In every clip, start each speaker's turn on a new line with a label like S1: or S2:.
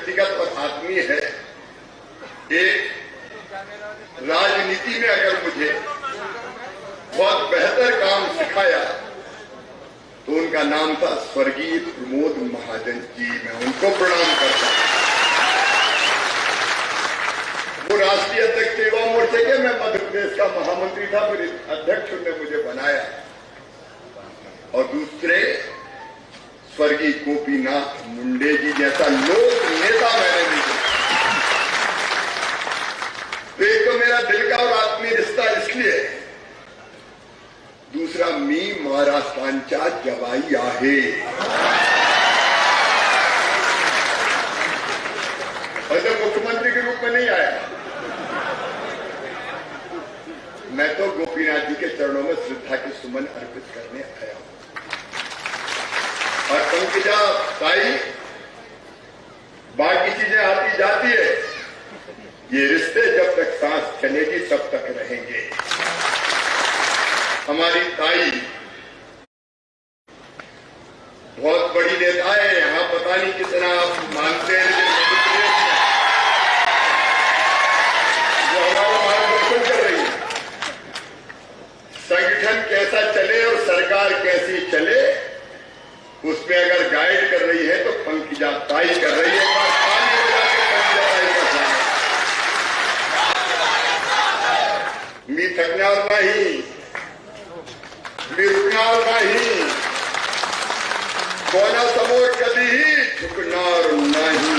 S1: व्यक्तिगत और आत्मीय है। एक राजनीति में अगर मुझे बहुत बेहतर काम सिखाया तो उनका नाम था स्वर्गीय प्रमोद महाजन जी। मैं उनको प्रणाम करता हूं। वो राष्ट्रीय अध्यक्ष युवा मोर्चे के, मैं मध्य प्रदेश का महामंत्री था, फिर अध्यक्ष ने मुझे बनाया। और दूसरे स्वर्गीय गोपीनाथ मुंडे जी जैसा लोक नेता मैंने नहीं देखा। तो एक तो मेरा दिल का और आत्मीय रिश्ता इसलिए, दूसरा मी महाराष्ट्रांच्या जवाई आहे। और जब मुख्यमंत्री के रूप में नहीं आया, मैं तो गोपीनाथ जी के चरणों में श्रद्धा के सुमन अर्पित करने आया हूं। और पंकजा ताई, बाकी चीजें आती जाती है, ये रिश्ते जब तक सांस चलेगी तब तक रहेंगे। हमारी ताई बहुत बड़ी नेता है, यहां पता नहीं कितना आप मानते हैं, जो हमारा मार्गदर्शन कर रही है। संगठन कैसा चले और सरकार कैसी चले, उसमें अगर गाइड कर रही है तो पंकजा ताई कर रही है। एक बार ताली बजा के पंकजा ताई का स्वागत। मी थकणार नाही, मी रुकणार नाही, कोणासमोर कधीही झुकणार नाही।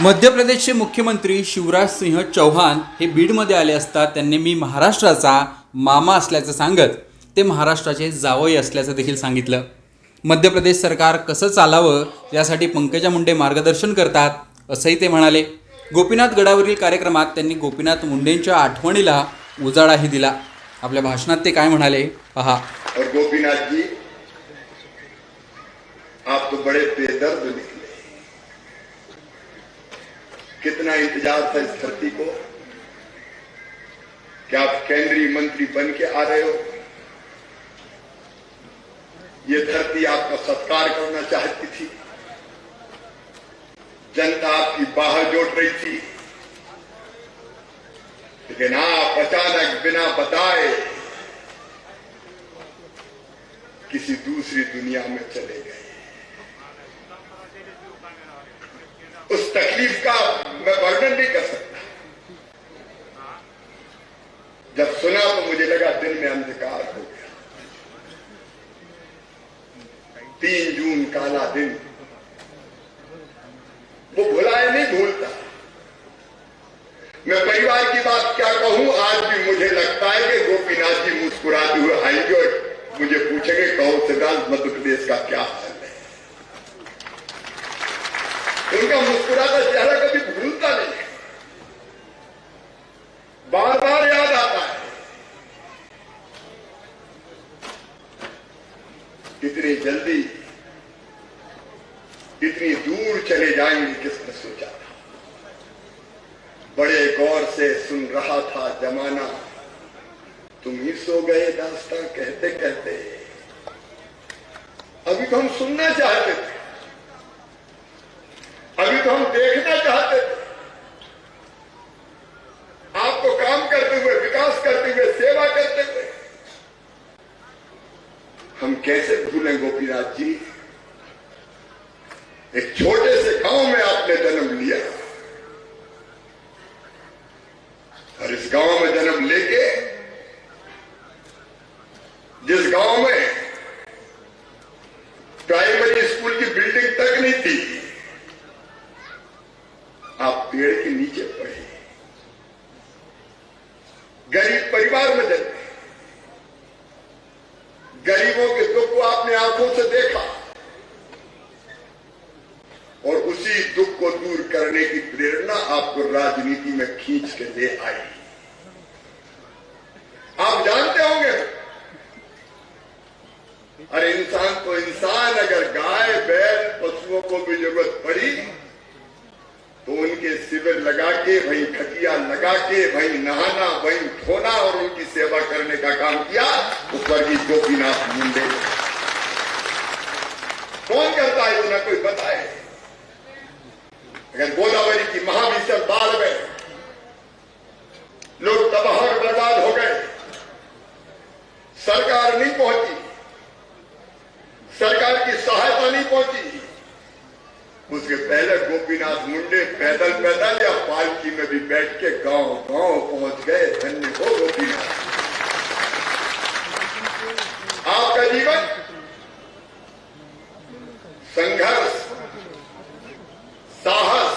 S2: मध्य प्रदेशचे मुख्यमंत्री शिवराज सिंह चौहान हे बीडमध्ये आले असता त्यांनी मी महाराष्ट्राचा मामा असल्याचं सांगत ते महाराष्ट्राचे जावई असल्याचं देखील सांगितलं। मध्य प्रदेश सरकार कसं चालावं यासाठी पंकजा मुंडे मार्गदर्शन करतात असंही ते म्हणाले। गोपीनाथ गडावरील कार्यक्रमात त्यांनी गोपीनाथ मुंडेंच्या आठवणीला उजाळाही दिला। आपल्या भाषणात ते काय म्हणाले पहा।
S1: और गोपीनाथ जी, आप तो बड़े बेदर्द निकले। कितना इंतजार था इस धरती को कि आप केंद्रीय मंत्री बन के आ रहे हो। ये धरती आपका सत्कार करना चाहती थी, जनता आपकी बाह जोड़ रही थी, लेकिन आप अचानक बिना बताए किसी दूसरी दुनिया में चले गए। उस तकलीफ का मैं वर्णन नहीं कर सकता। जब सुना तो मुझे लगा दिल में अंधकार हो गया। 3 जून काला दिन, वो भुलाए नहीं भूलता। मैं परिवार की बात क्या कहूं, आज भी मुझे लगता है कि गोपीनाथ जी मुस्कुराते हुए आएंगे और मुझे पूछेंगे कौन सिद्धांत मध्य प्रदेश का क्या हाल है। उनका मुस्कुराता चेहरा कभी भूलता नहीं है, बार बार याद आता है। इतनी जल्दी इतनी दूर चले जाएंगे किसने सोचा था। बड़े गौर से सुन रहा था जमाना, तुम ही सो गए दास्तां कहते कहते। अभी तो हम सुनना चाहते थे, अभी तो हम देखना चाहते थे आपको काम करते हुए, विकास करते हुए, सेवा करते हुए। हम कैसे भूलें गोपीनाथ जी, एक छोटे से गांव में आपने जन्म लिया और इस गांव में जन्म लेके, जिस गांव में प्राइमरी स्कूल की बिल्डिंग तक नहीं थी, आप पेड़ के नीचे पढ़े, गरीब परिवार में जन्मे, गरीबों के दुख को आपने आंखों से देखा और उसी दुख को दूर करने की प्रेरणा आपको राजनीति में खींच के ले आई। आप जानते होंगे, अरे इंसान तो इंसान, अगर गाय बैल पशुओं को भी जरूरत पड़ी तो उनके शिविर लगा के, वहीं खटिया लगा के, वहीं नहाना, वहीं धोना और उनकी सेवा करने का काम किया वो स्वर्गीय गोपीनाथ मुंडे। कौन करता है कोई ना कोई बताए। अगर गोदावरी की महाभीषण बाढ़ में लोग तबाह और बर्बाद हो गए, सरकार नहीं पहुंची, सरकार की सहायता नहीं पहुंची, उसके पहले गोपीनाथ मुंडे पैदल पैदल या पालकी में भी बैठ के गांव गांव पहुंच गए। धन्य हो गोपीनाथ। आपका जीवन संघर्ष, साहस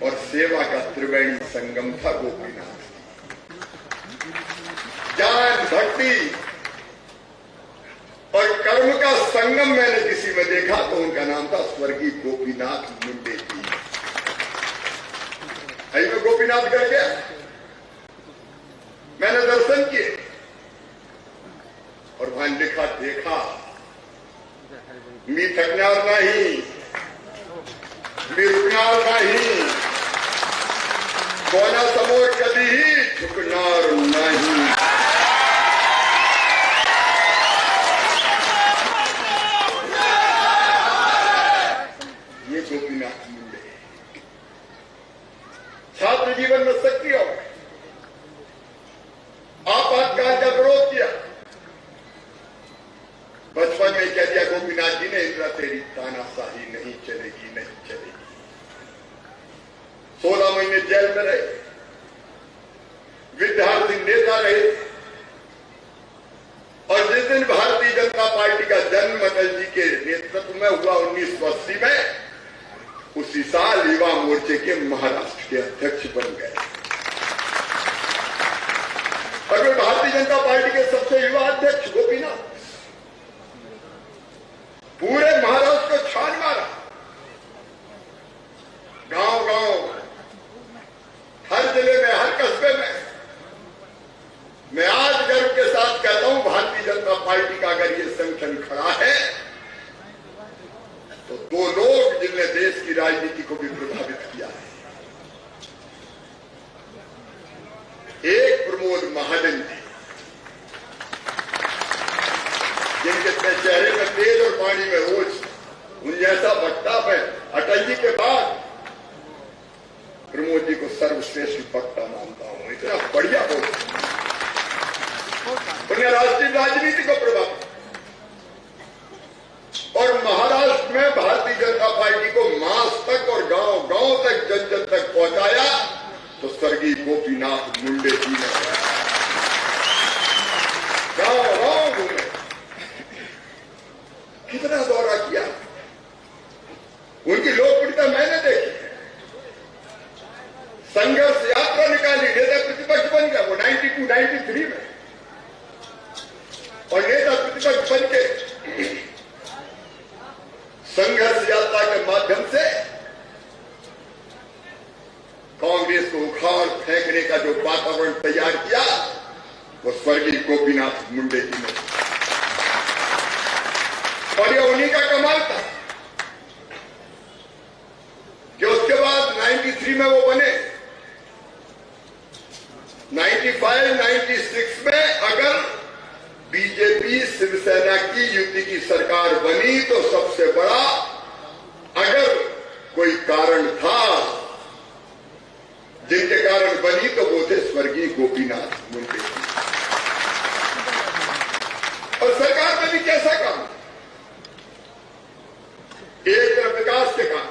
S1: और सेवा का त्रिवेणी संगम था गोपीनाथ। ज्ञान, भक्ति और कर्म का संगम मैंने किसी में देखा तो उनका नाम था स्वर्गीय गोपीनाथ मुंडे जी। अभी मैं गोपीनाथ कर गया, मैंने दर्शन किए और वहां लिखा देखा, मी थकणार नहीं, मी रुकणार नहीं, कोणासमोर कधीही झुकणार नहीं। ये गोपीनाथ मुंडे छात्र जीवन में सक्रिय हो गए, आपातकाल का विरोध किया। बचपन में कह दिया गोपीनाथ जी ने, इंदिरा तेरी तानाशाही नहीं चलेगी, नहीं चलेगी। 16 महीने जेल में रहे, विद्यार्थी नेता रहे और जिस दिन भारतीय जनता पार्टी का जन्म अटल जी के नेतृत्व में हुआ 1980 में, उसी साल युवा मोर्चे के महाराष्ट्र के अध्यक्ष बन गए। अगर भारतीय जनता पार्टी के सबसे युवा अध्यक्ष गोपीनाथ पूरे महाराष्ट्र को छान मारा, गांव गांव, हर जिले में, हर कस्बे में। मैं आज गर्व के साथ कहता हूं, भारतीय जनता पार्टी का अगर ये संगठन खड़ा है तो दो लोग जिनने देश की राजनीति को भी प्रभावित किया है। एक प्रमोद महाजन जी, जिनके चेहरे में तेज और पानी में ओझ, उन जैसा वक्ता मैं अटल जी के बाद प्रमोद जी को सर्वश्रेष्ठ वक्ता मानता हूं। इतना बढ़िया बोलते, उन्हें राष्ट्रीय राजनीति को प्रभावित और महाराष्ट्र में भारतीय जनता पार्टी को मास तक और गांव गांव तक, जन जन तक पहुंचाया तो स्वर्गीय गोपीनाथ मुंडे जी ने गांव गांव घूमे, कितना दौरा किया। उनकी लोकप्रियता मैंने देखी, संघर्ष यात्रा निकाली, नेता प्रतिपक्ष बन गया वो 92-93 में, और नेता प्रतिपक्ष बन के संघर्ष यात्रा के माध्यम से कांग्रेस को उखाड़ फेंकने का जो वातावरण तैयार किया वो स्वर्गीय गोपीनाथ मुंडे जी ने, और ये उन्हीं का कमाल था कि उसके बाद 93 में वो बने। 95-96 में अगर बीजेपी शिवसेना की युति की सरकार बनी तो सबसे बड़ा अगर कोई कारण था जिनके कारण बनी तो वो थे स्वर्गीय गोपीनाथ मुंडे जी। और सरकार में भी कैसा काम, एक तरफ विकास के काम,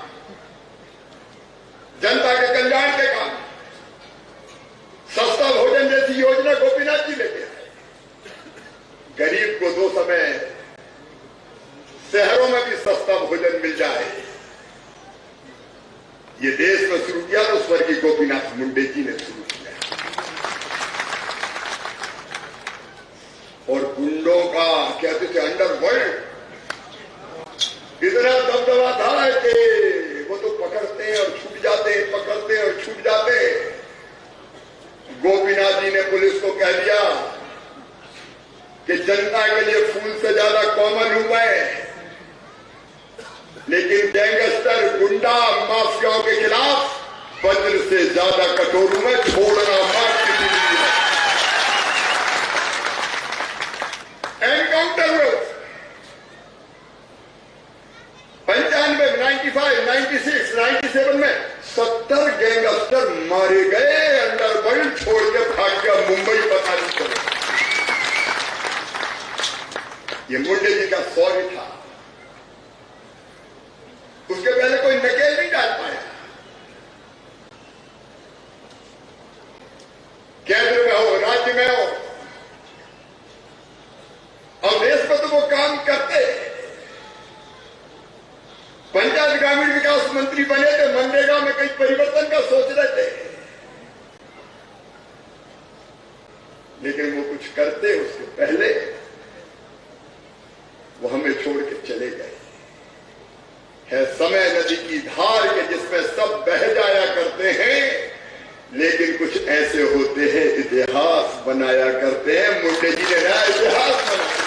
S1: जनता के कल्याण के काम, सस्ता भोजन जैसी योजना गोपीनाथ जी लेके आए। गरीब को 2 समय शहरों में भी सस्ता भोजन मिल जाए, ये देश में शुरू किया तो स्वर्गीय गोपीनाथ मुंडे जी ने शुरू किया। और गुंडों का कहते थे अंडरवर्ल्ड, इतना दबदबा था कि वो तो पकड़ते हैं और छूट जाते हैं, पकड़ते हैं और छूट जाते हैं। गोपीनाथ जी ने पुलिस को कह दिया कि जनता के लिए फूल से ज्यादा कॉमन हूं मैं, लेकिन गैंगस्टर, गुंडा, माफियाओं के खिलाफ वज्र से ज्यादा कठोर हूं मैं, छोड़ना मत किसी भी। एनकाउंटर 92 में, 95, 96, 97 में 70 गैंगस्टर मारे गए, अंडरवर्ल्ड छोड़ के भाग गया मुंबई, पता नहीं चला। ये मुंडे जी का सौर्य था, उसके पहले कोई नकेल नहीं डाल पाया। केंद्र में हो, राज्य में हो, और देश में तो वो काम करते। पंचायत ग्रामीण विकास मंत्री बने थे, मनरेगा में कई परिवर्तन का सोच रहे थे, लेकिन वो कुछ करते उसके पहले वो हमें छोड़ के चले गए। है समय नदी की धार के जिसमें सब बह जाया करते हैं, लेकिन कुछ ऐसे होते हैं इतिहास बनाया करते हैं। मुंडे जी ने नया इतिहास बनाया।